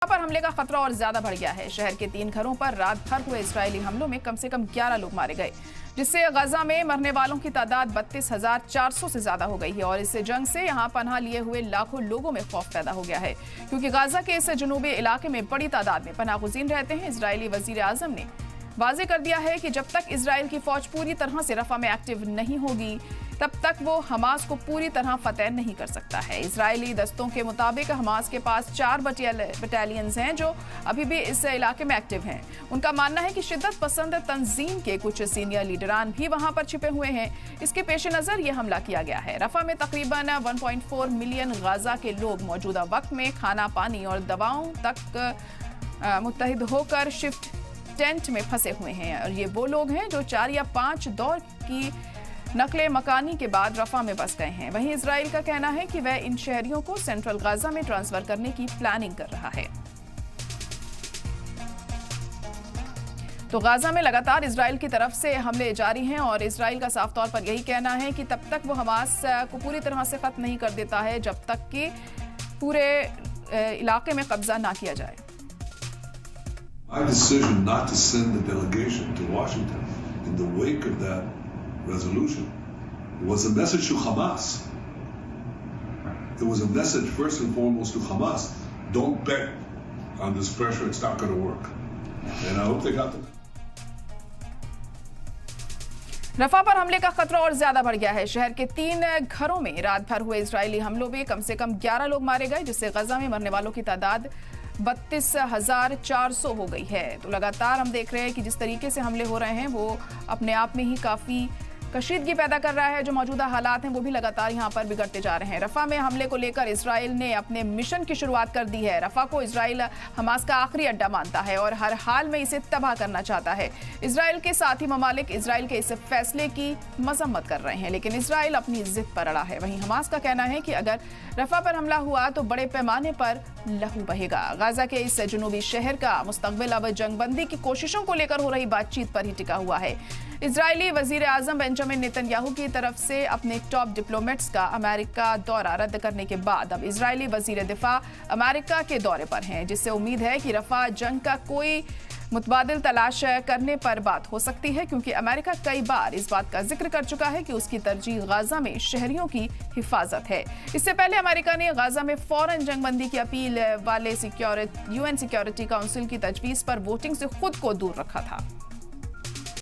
पर हमले का खतरा और ज्यादा बढ़ गया है। शहर के 3 घरों पर रात भर हुए इजरायली हमलों में कम से कम 11 लोग मारे गए, जिससे गजा में मरने वालों की तादाद 32,400 से ज्यादा हो गई है। और इस जंग से यहां पनाह लिए हुए लाखों लोगों में खौफ पैदा हो गया है, क्योंकि गाजा के इस जुनूबी इलाके में बड़ी तादाद में पनाहगुज़ीन रहते हैं। इजरायली वजीर आजम ने वाज़ेह कर दिया है कि जब तक इजराइल की फौज पूरी तरह से रफा में एक्टिव नहीं होगी, तब तक वो हमास को पूरी तरह फतेह नहीं कर सकता है। इजरायली दस्तों के मुताबिक हमास के पास 4 बटालियंस हैं जो अभी भी इस इलाके में एक्टिव हैं। उनका मानना है कि शिद्दत पसंद तंजीम के कुछ सीनियर लीडरान भी वहां पर छिपे हुए हैं। इसके पेश नजर यह हमला किया गया है। रफा में तकरीबन 1.4 मिलियन गाजा के लोग मौजूदा वक्त में खाना, पानी और दवाओं तक मुत्तहिद होकर शिफ्ट टेंट में फंसे हुए हैं। और ये वो लोग हैं जो 4 या 5 दौर की नकले मकानी के बाद रफा में बस गए हैं। वहीं इजराइल का कहना है कि वह इन शहरियों को सेंट्रल गाजा में ट्रांसफर करने की प्लानिंग कर रहा है। तो गाजा में लगातार इजराइल की तरफ से हमले जारी हैं और इजराइल का साफ तौर पर यही कहना है कि तब तक वो हमास को पूरी तरह से खत्म नहीं कर देता है जब तक कि पूरे इलाके में कब्जा ना किया जाए। My decision not to send the delegation to Washington in the wake of that resolution was a message to Hamas. It was a message first and foremost to Hamas. Don't bet on this pressure, it's not going to work. And I hope they got it. रफा पर हमले का खतरा और ज्यादा बढ़ गया है। शहर के 3 घरों में रात भर हुए इजरायली हमलों में कम से कम 11 लोग मारे गए, जिससे गजा में मरने वालों की तादाद 32,400 हो गई है। तो लगातार हम देख रहे हैं कि जिस तरीके से हमले हो रहे हैं वो अपने आप में ही काफी कशीदगी पैदा कर रहा है। जो मौजूदा हालात हैं वो भी लगातार यहाँ पर बिगड़ते जा रहे हैं। रफा में हमले को लेकर इजराइल ने अपने मिशन की शुरुआत कर दी है। रफा को इजराइल हमास का आखिरी अड्डा मानता है और हर हाल में इसे तबाह करना चाहता है। इजराइल के साथी ममालिक इजराइल के इस फैसले की मजम्मत कर रहे हैं, लेकिन इजराइल अपनी जिद पर अड़ा है। वहीं हमास का कहना है कि अगर रफा पर हमला हुआ तो बड़े पैमाने पर लहू बहेगा। गाजा के इस जुनूबी शहर का मुस्तकबिल अब जंगबंदी की कोशिशों को लेकर हो रही बातचीत पर ही टिका हुआ है। इजरायली वजीर आजम बेंजामिन नेतन्याहू की तरफ से अपने टॉप डिप्लोमेट्स का अमेरिका दौरा रद्द करने के बाद अब इजरायली वजीर दिफा अमेरिका के दौरे पर हैं, जिससे उम्मीद है कि रफा जंग का कोई मुतबादिल तलाश करने पर बात हो सकती है, क्योंकि अमेरिका कई बार इस बात का जिक्र कर चुका है कि उसकी तरजीह गाजा में शहरियों की हिफाजत है। इससे पहले अमेरिका ने गाजा में फौरन जंगबंदी की अपील वाले UN सिक्योरिटी काउंसिल की तजवीज़ पर वोटिंग से खुद को दूर रखा था।